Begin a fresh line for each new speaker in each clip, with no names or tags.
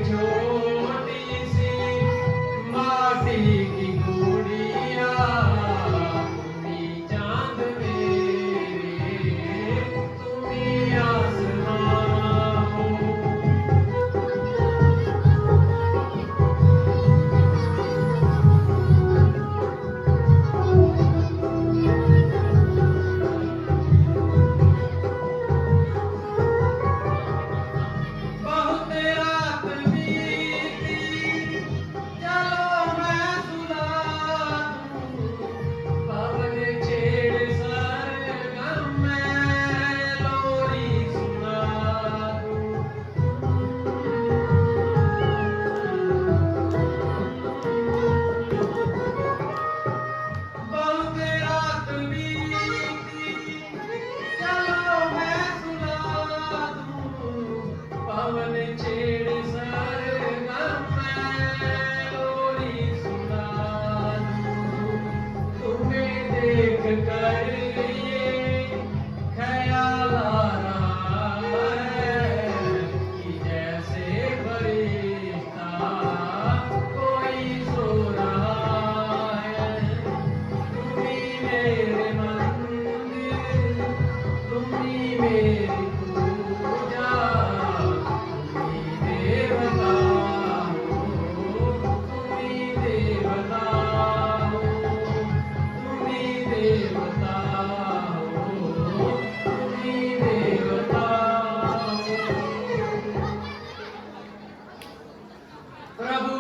छोटी सी माटी की गुड़िया, तुम्ही चांद मेरे, तुम्ही आसमां हो। बहुत रात बीती, चलो मैं सुला दूं, पवन छेड़ सरगम में लोरी सुना दूं। बहुत रात बीती, चलो मैं सुला दूं, पवन छेड़ सरगम में लोरी सुना दूं। तुम्हें देख कर ये ख्याल आ रहा है कि जैसे फरिश्ता कोई सो रहा है। तुम्ही मेरे मंदिर, तुम्ही मेरी पूजा, तुम्ही देवता हो, तुम्ही देवता हो, तुम्ही देवता हो, तुम्ही देवता हो। प्रभु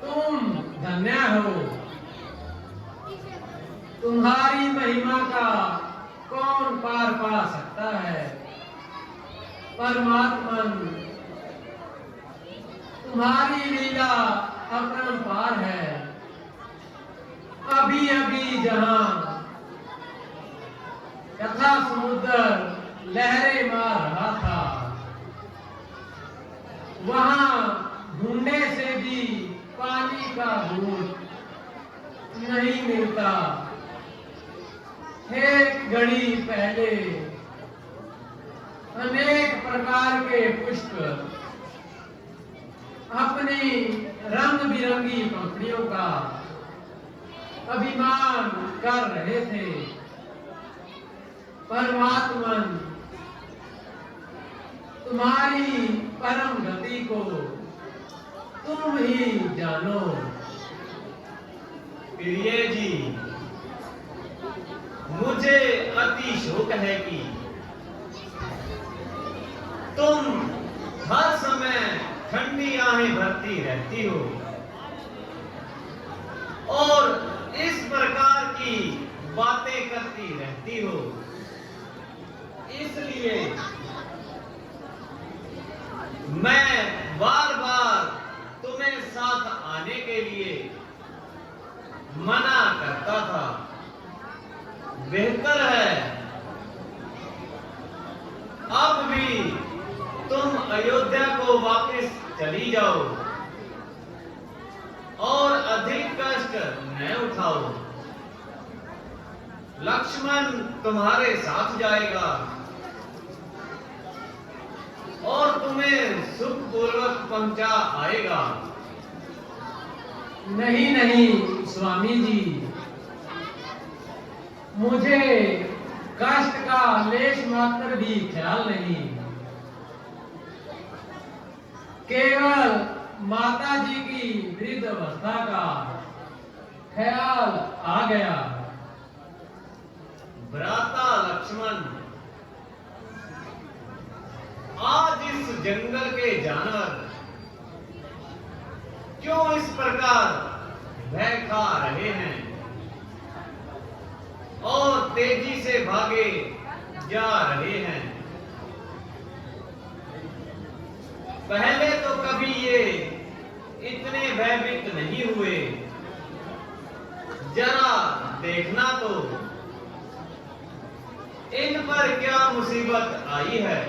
तुम धन्य हो, तुम्हारी महिमा का कौन पार पा सकता है। परमात्मन तुम्हारी लीला अपरंपार है। अभी अभी जहां कथा समुद्र लहरें मार रहा था, वहां ढूंढने से भी पानी का बूंद नहीं मिलता। एक घड़ी पहले अनेक प्रकार के पुष्प अपनी रंग बिरंगी पंखुड़ियों का अभिमान कर रहे थे। परमात्मन तुम्हारी परम गति को तुम ही जानो।
प्रिय जी, मुझे अति शोक है कि तुम हर समय ठंडी आहें भरती रहती हो और इस प्रकार की बातें करती रहती हो। इसलिए मैं बार बार तुम्हें साथ आने के लिए मना करता था। बेहतर है अब भी तुम अयोध्या को वापस चली जाओ और अधिक कष्ट न उठाओ। लक्ष्मण तुम्हारे साथ जाएगा और तुम्हें सुखपूर्वक पहुंचा आएगा।
नहीं नहीं स्वामी जी, मुझे कष्ट का लेश मात्र भी ख्याल नहीं। केवल माता जी की वृद्ध अवस्था का ख्याल आ गया।
भ्राता लक्ष्मण, आज इस जंगल के जानवर क्यों इस प्रकार भय खा रहे हैं और तेजी से भागे जा रहे हैं। पहले तो कभी ये इतने भयभीत नहीं हुए। जरा देखना तो इन पर क्या मुसीबत आई है।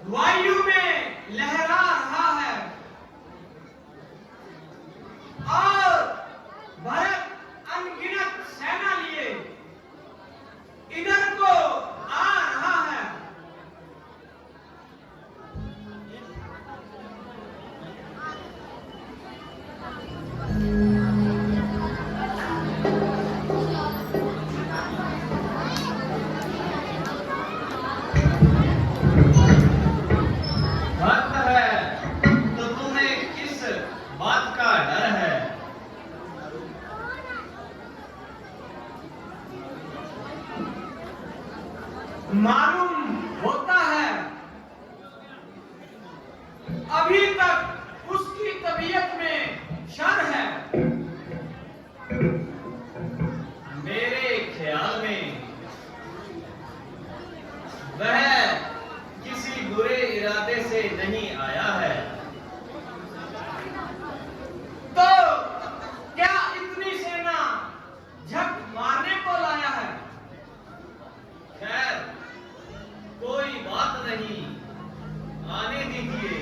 वायु में लहरा रहा है और भरत अनगिनत सेना लिए इधर को आ रहा है।
भक्त है तो तुम्हें किस बात का डर है?
मालूम होता है अभी तक उसकी तबीयत में शर है।
मेरे ख्याल में वह किसी बुरे इरादे से नहीं आया है।
तो क्या इतनी सेना झक मारने को लाया है?
खैर कोई बात नहीं, आने दीजिए।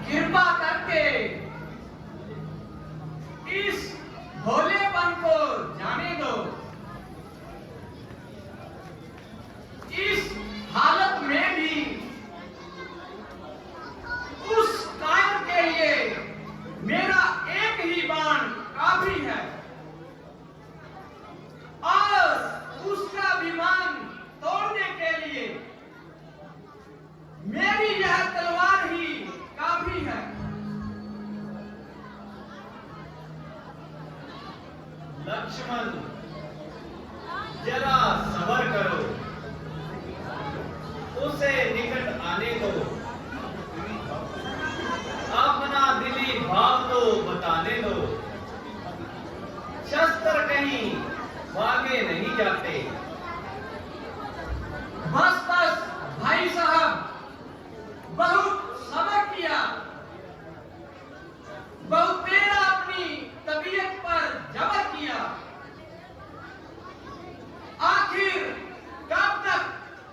कृपा करके इस भोलेपन को जाने दो। इस हालत में भी उस कायर के लिए मेरा एक ही बाण काफी है और उसका विमान तोड़ने के लिए मेरी यह तलवार ही काफी है।
लक्ष्मण जरा सब्र करो, उसे निकट आने दो, अपना दिली भाव तो बताने दो। शस्त्र कहीं भागे नहीं जाते।
बस बस भाई साहब, बहुत सब्र किया, बहुत देर अपनी तबीयत पर जबर किया। आखिर कब तक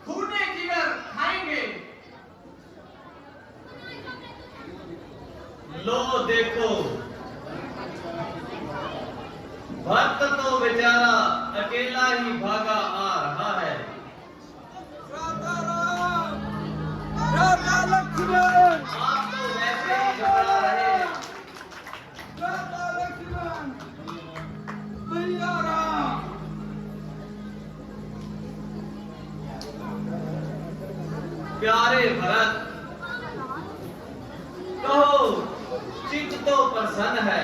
खूने जिगर खाएंगे?
लो देखो, भक्त तो बेचारा अकेला ही भागा आ रहा है।
राधा लक्ष्मण,
आप तो वैसे ही घबरा रहे हैं।
राधा लक्ष्मण, भैया राम।
प्यारे भरत, कहो चित्त तो प्रसन्न है।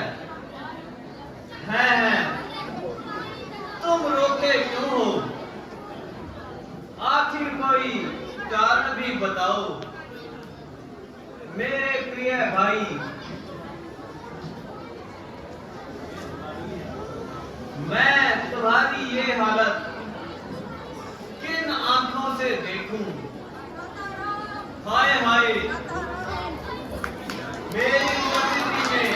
तुम रोके क्यों हो? आखिर कोई कारण भी बताओ मेरे प्रिय भाई। मैं तुम्हारी ये हालत किन आंखों से देखूं? हाय हाय, मेरी उपस्थिति में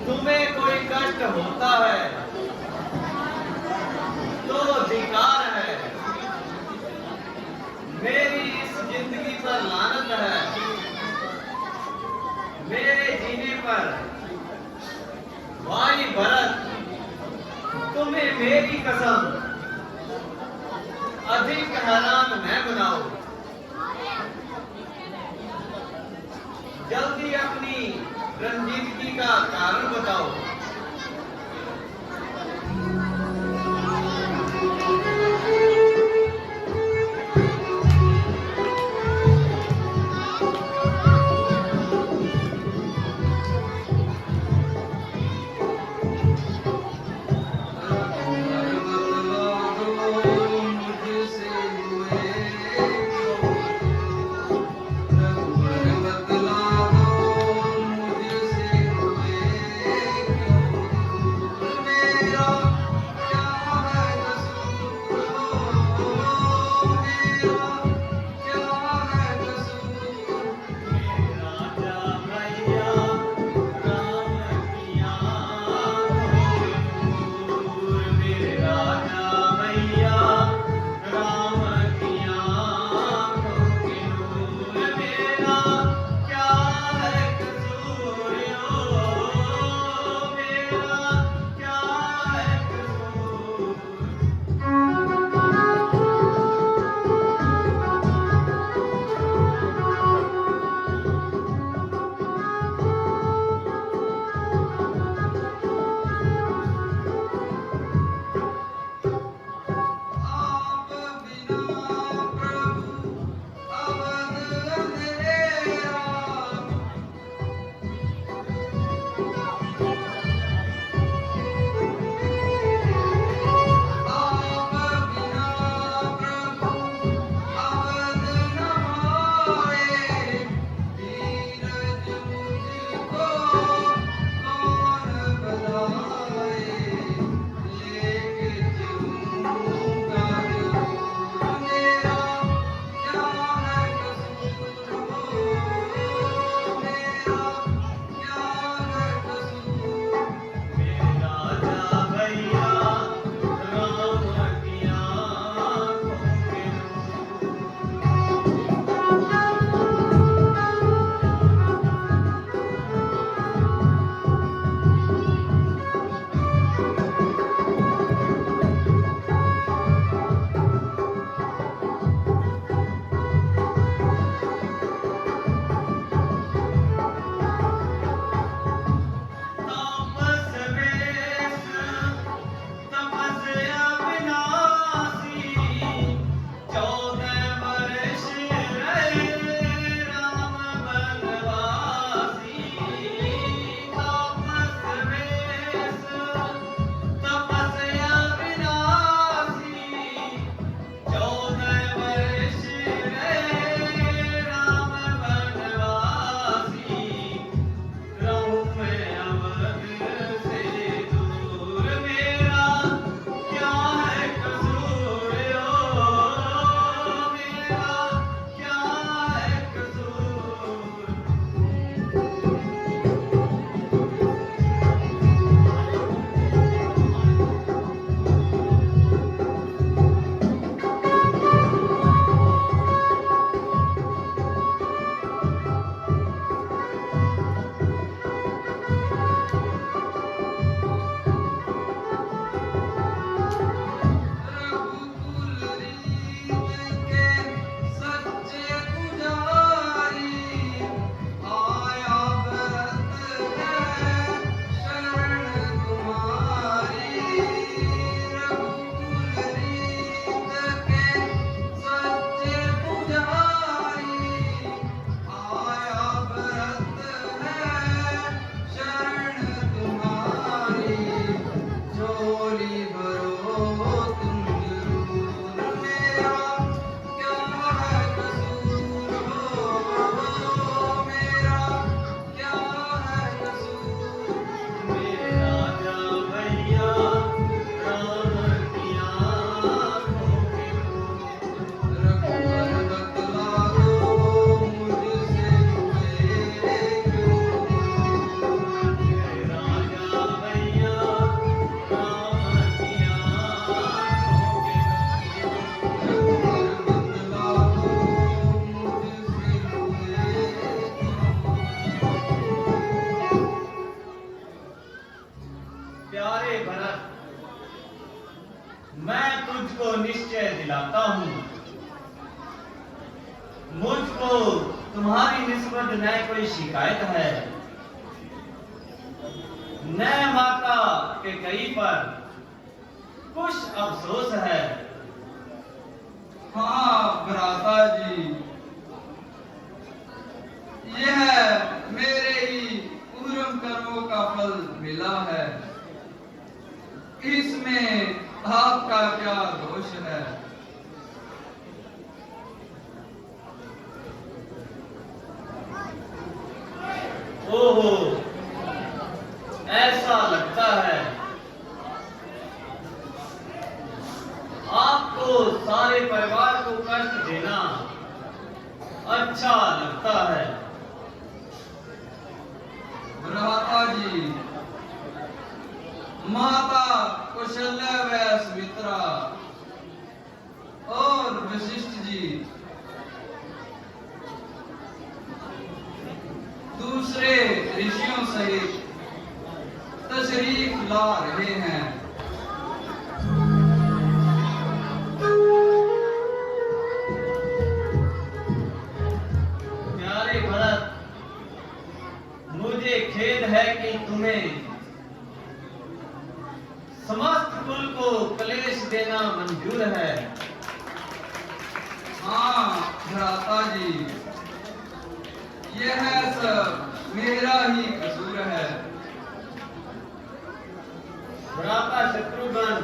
तुम्हें कोई कष्ट होता है तो धिक्कार है। मेरी इस जिंदगी पर लानत है, मेरे जीने पर। भाई भरत, तुम्हें मेरी कसम अधिक हैरान न बनाओ। जल्दी अपनी रंजीदगी का कारण बताओ। प्यारे भरत, मैं तुझको निश्चय दिलाता हूं, मुझको तुम्हारी निस्बत न कोई शिकायत है, न माता के कई पर कुछ अफसोस है।
हाँ भ्राता जी, यह मेरे ही पूर्व कर्मों का फल मिला है, इसमें आपका क्या दोष है।
ओहो, ऐसा लगता है आपको सारे परिवार को कष्ट देना अच्छा लगता है।
भ्राता जी, माता कौशल्या व सुमित्रा और वशिष्ठ जी दूसरे ऋषियों सहित तशरीफ ला रहे हैं।
प्यारे भरत, मुझे खेद है कि तुम्हें समस्त कुल को क्लेश देना मंजूर है।
हाँ भ्राता जी, यह सब मेरा ही कसूर है।
भ्राता शत्रुघ्न,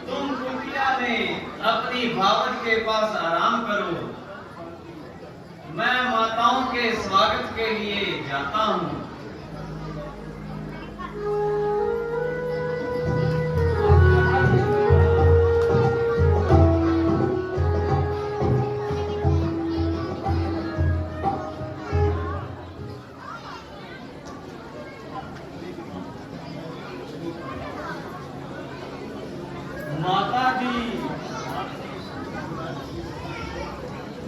तुम कुटिया में अपनी भावट के पास आराम करो, मैं माताओं के स्वागत के लिए जाता हूँ। माता जी,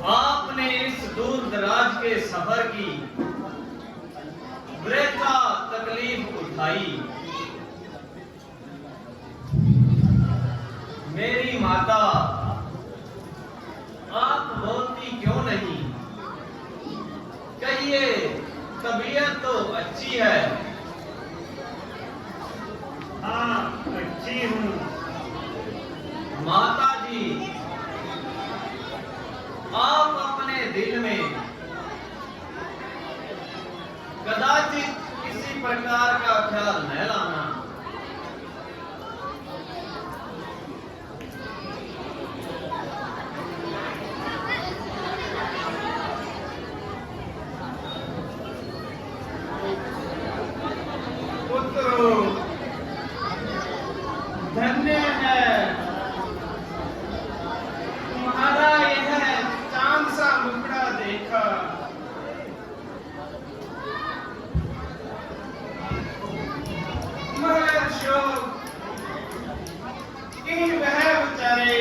आपने इस दूर दराज के सफर की वृथा तकलीफ उठाई। मेरी माता, आप बोलती क्यों नहीं? कहिए, तबीयत तो अच्छी है। हाँ, अच्छी हूँ। माता जी, आप अपने दिल में कदाचित किसी प्रकार का ख्याल न लाना। पुत्रो, धन्य है तुम्हारा यह चांद सा मुखड़ा देखा। मगर शोक कि वह बेचारे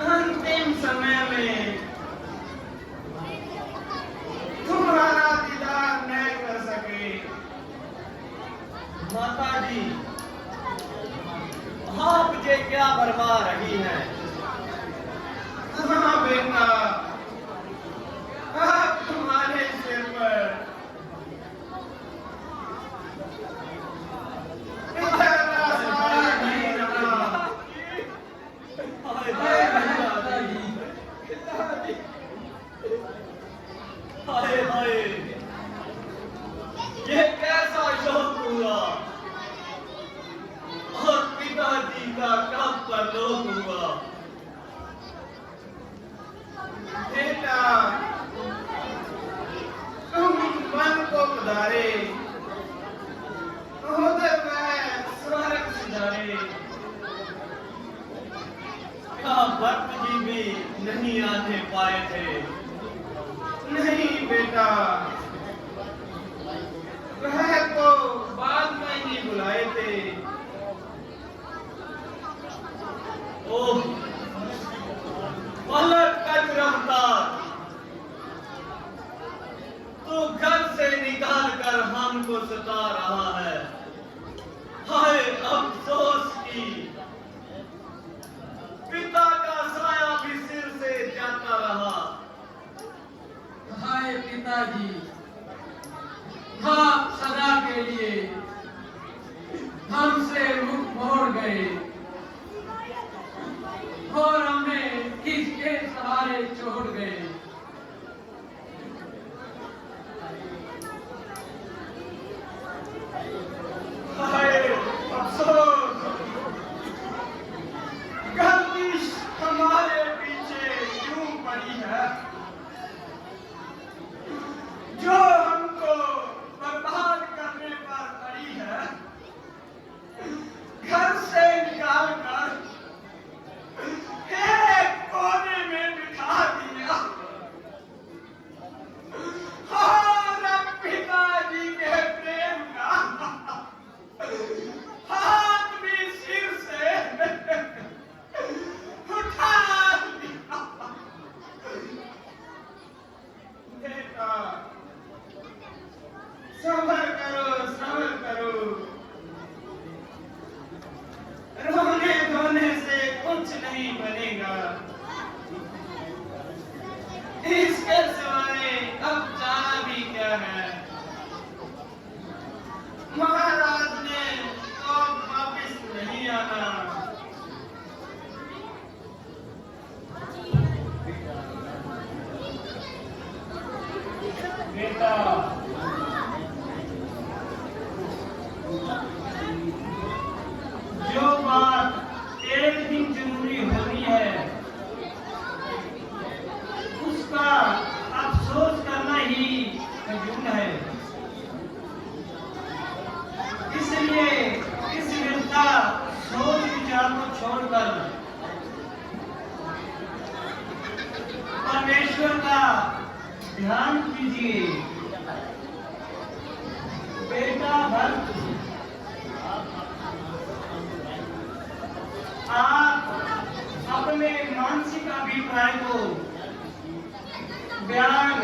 अंतिम समय में तुम्हारा दीदार न कर सके। माता जी, आप मुझे क्या फरमा रही हैं? हाँ बेटा, आप तुम्हारे सिर पर इतना सवार नहीं रहा। हाय हाय, ये कैसा शोक हुआ और पिताजी का कब परलोक हुआ। बेटा, तुम मन को पधारे, उधर मैं स्वर्ग सिधारे। क्या भक्त जी भी नहीं आने पाए थे? नहीं बेटा, वह तो बाद में ही बुलाए थे। ओह, पलक कट रफ्तार, तो घर से निकाल कर हमको को सता रहा है। हाय अफसोस की पिता का साया भी सिर से जाता रहा।
हाय पिताजी, आप सदा के लिए हमसे मुख मोड़ गए और हमें किसके सहारे छोड़ गए।
हाय अफसोस, गलती हमारे पीछे क्यों पड़ी है, जो हमको बर्बाद करने पर पड़ी है। घर से निकाल कर एक कोने में बिठा दिया और अब पिताजी के प्रेम का हाथ भी सिर से उठा दिया। बेटा सबर करो, रोने धोने से कुछ नहीं बनेगा। इसके सिवाय अब जाना भी क्या है। महाराज ने तो वापिस नहीं आना। बेटा जो बात एक दिन जरूरी होनी है उसका अफसोस करना ही फजूल है। इसलिए इस विरता सोच विचार को छोड़कर परमेश्वर का ध्यान कीजिए। बेटा भक्त, आप अपने मानसिक अभिप्राय को बयान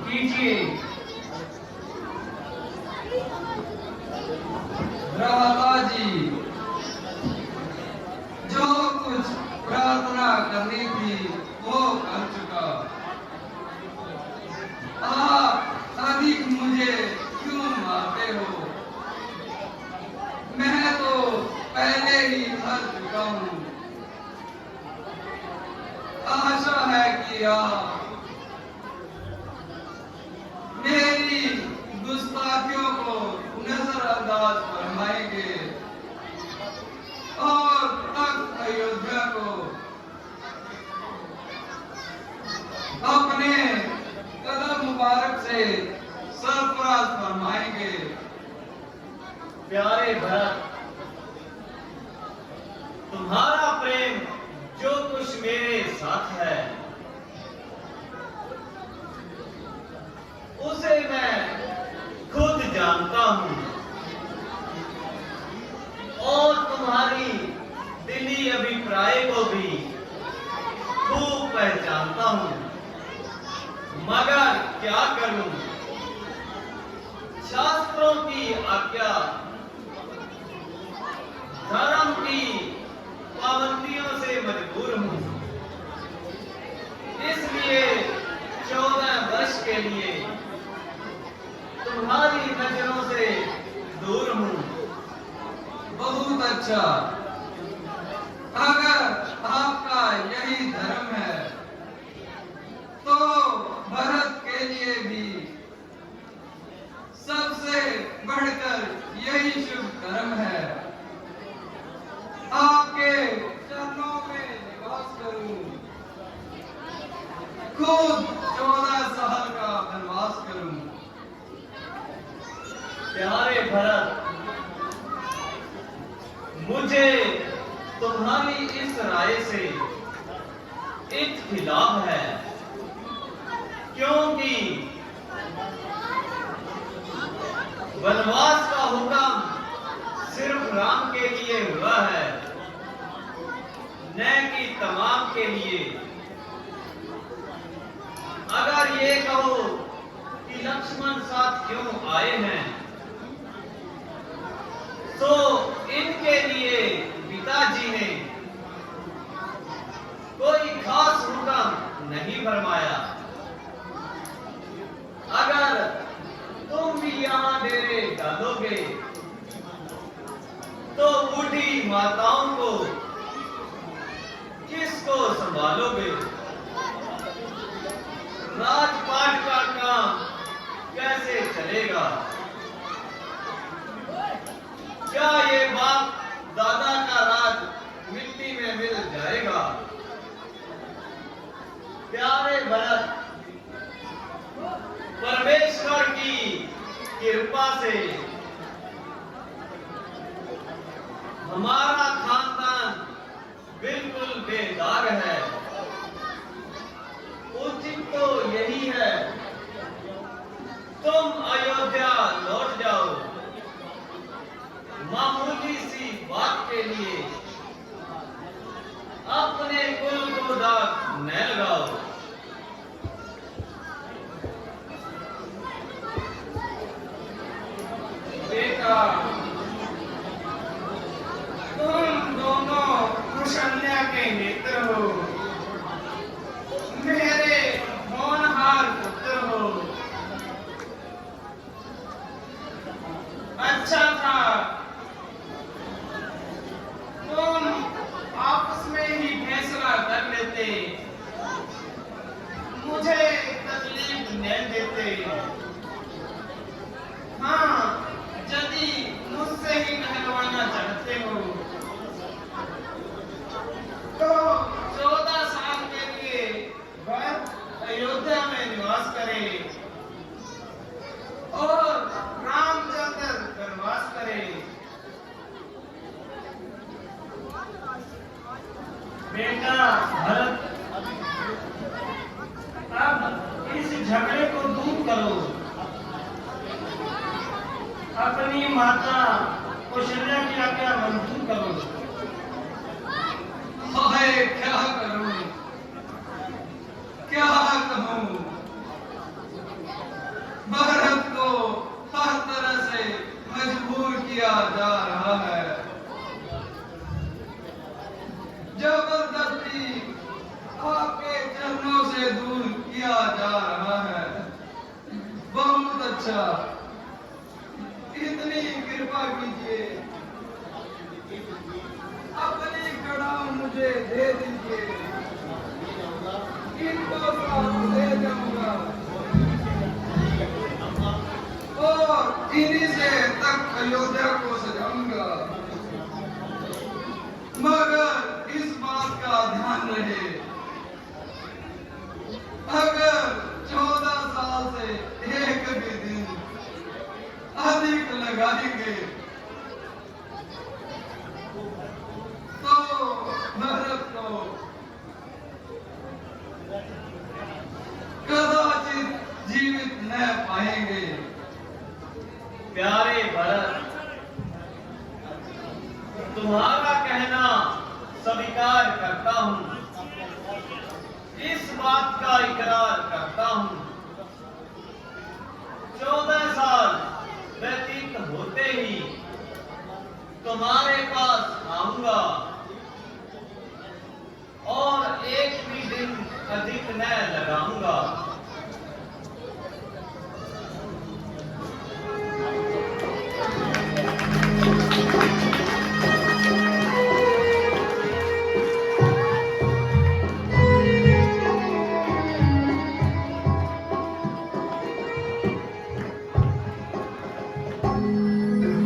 कीजिए।
जी, जो कुछ प्रार्थना करनी थी वो कर चुका। आप अधिक मुझे क्यों मारते हो? मैं तो पहले ही थक चुका हूँ। आशा है कि आप मेरी गुस्ताखियों को नजरअंदाज फरमाएंगे और तख्त अयोध्या को अपने कदम मुबारक से सरफराज फरमाएंगे।
प्यारे भरत, तुम्हारा प्रेम जो कुछ मेरे साथ है उसे मैं खुद जानता हूं और तुम्हारी दिली अभिप्राय को भी खूब पहचानता हूं। मगर क्या करूं, शास्त्रों की आज्ञा, धर्म की पाबंदियों से मजबूर हूं। इसलिए 14 वर्ष के लिए तुम्हारी नजरों से दूर हूं।
बहुत अच्छा, अगर आपका यही धर्म है तो भरत के लिए भी सबसे बढ़कर यही शुभ कर्म है। आपके चरणों में निवास करूं, खुद 14 साल का वनवास करूं।
प्यारे भरत, मुझे तुम्हारी इस राय से इख्तिलाफ है, क्योंकि वनवास का हुक्म सिर्फ राम के लिए हुआ है, न कि तमाम के लिए। अगर ये कहो कि लक्ष्मण साथ क्यों आए हैं, इनके लिए पिताजी ने कोई खास हुक्म नहीं फरमाया। अगर तुम भी यहाँ डेरे डालोगे तो बूढ़ी माताओं को किसको संभालोगे? राजपाट का काम कैसे चलेगा? क्या ये बाप दादा का राज मिट्टी में मिल जाएगा? प्यारे भरत, परमेश्वर की कृपा से हमारा खानदान बिल्कुल बेदाग है। उचित तो यही है तुम अयोध्या लौट जाओ। मामूली सी बात के लिए अपने कुल को दाग न लगाओ।
बेटा, तुम दोनों कुशल्या के मित्र हो, मेरे होनहार पुत्र हो। अच्छा था तुम आपस में ही फैसला कर लेते, मुझे तकलीफ न देते। हाँ, यदि मुझसे ही कहलवाना चाहते हो तो 14 साल के लिए भरत अयोध्या में निवास करे और रामचंद्र वनवास करे। बेटा भरत, अब इस झगड़े को दूर करो। अपनी माता कौशल्या की आज्ञा मंजूर करो।
हाय, क्या करूं, क्या कहूं? भारत को हर तरह से मजबूर किया जा रहा है। जबरदस्ती आपके चरणों से दूर किया जा रहा है। बहुत अच्छा, इतनी कृपा कीजिए, अपनी कड़ाह मुझे दे दीजिए, इनको साथ ले जाऊंगा और इन्हीं से तक अयोध्या को सजाऊंगा। मगर इस बात का ध्यान रहे, अगर 14 साल से एक भी दिन अधिक लगाएंगे तो भारत को कदाचित जीवित न पाएंगे।
प्यारे भरत, तुम्हारा कहना स्वीकार करता हूँ, इस बात का इकरार करता हूँ। 14 साल व्यतीत होते ही तुम्हारा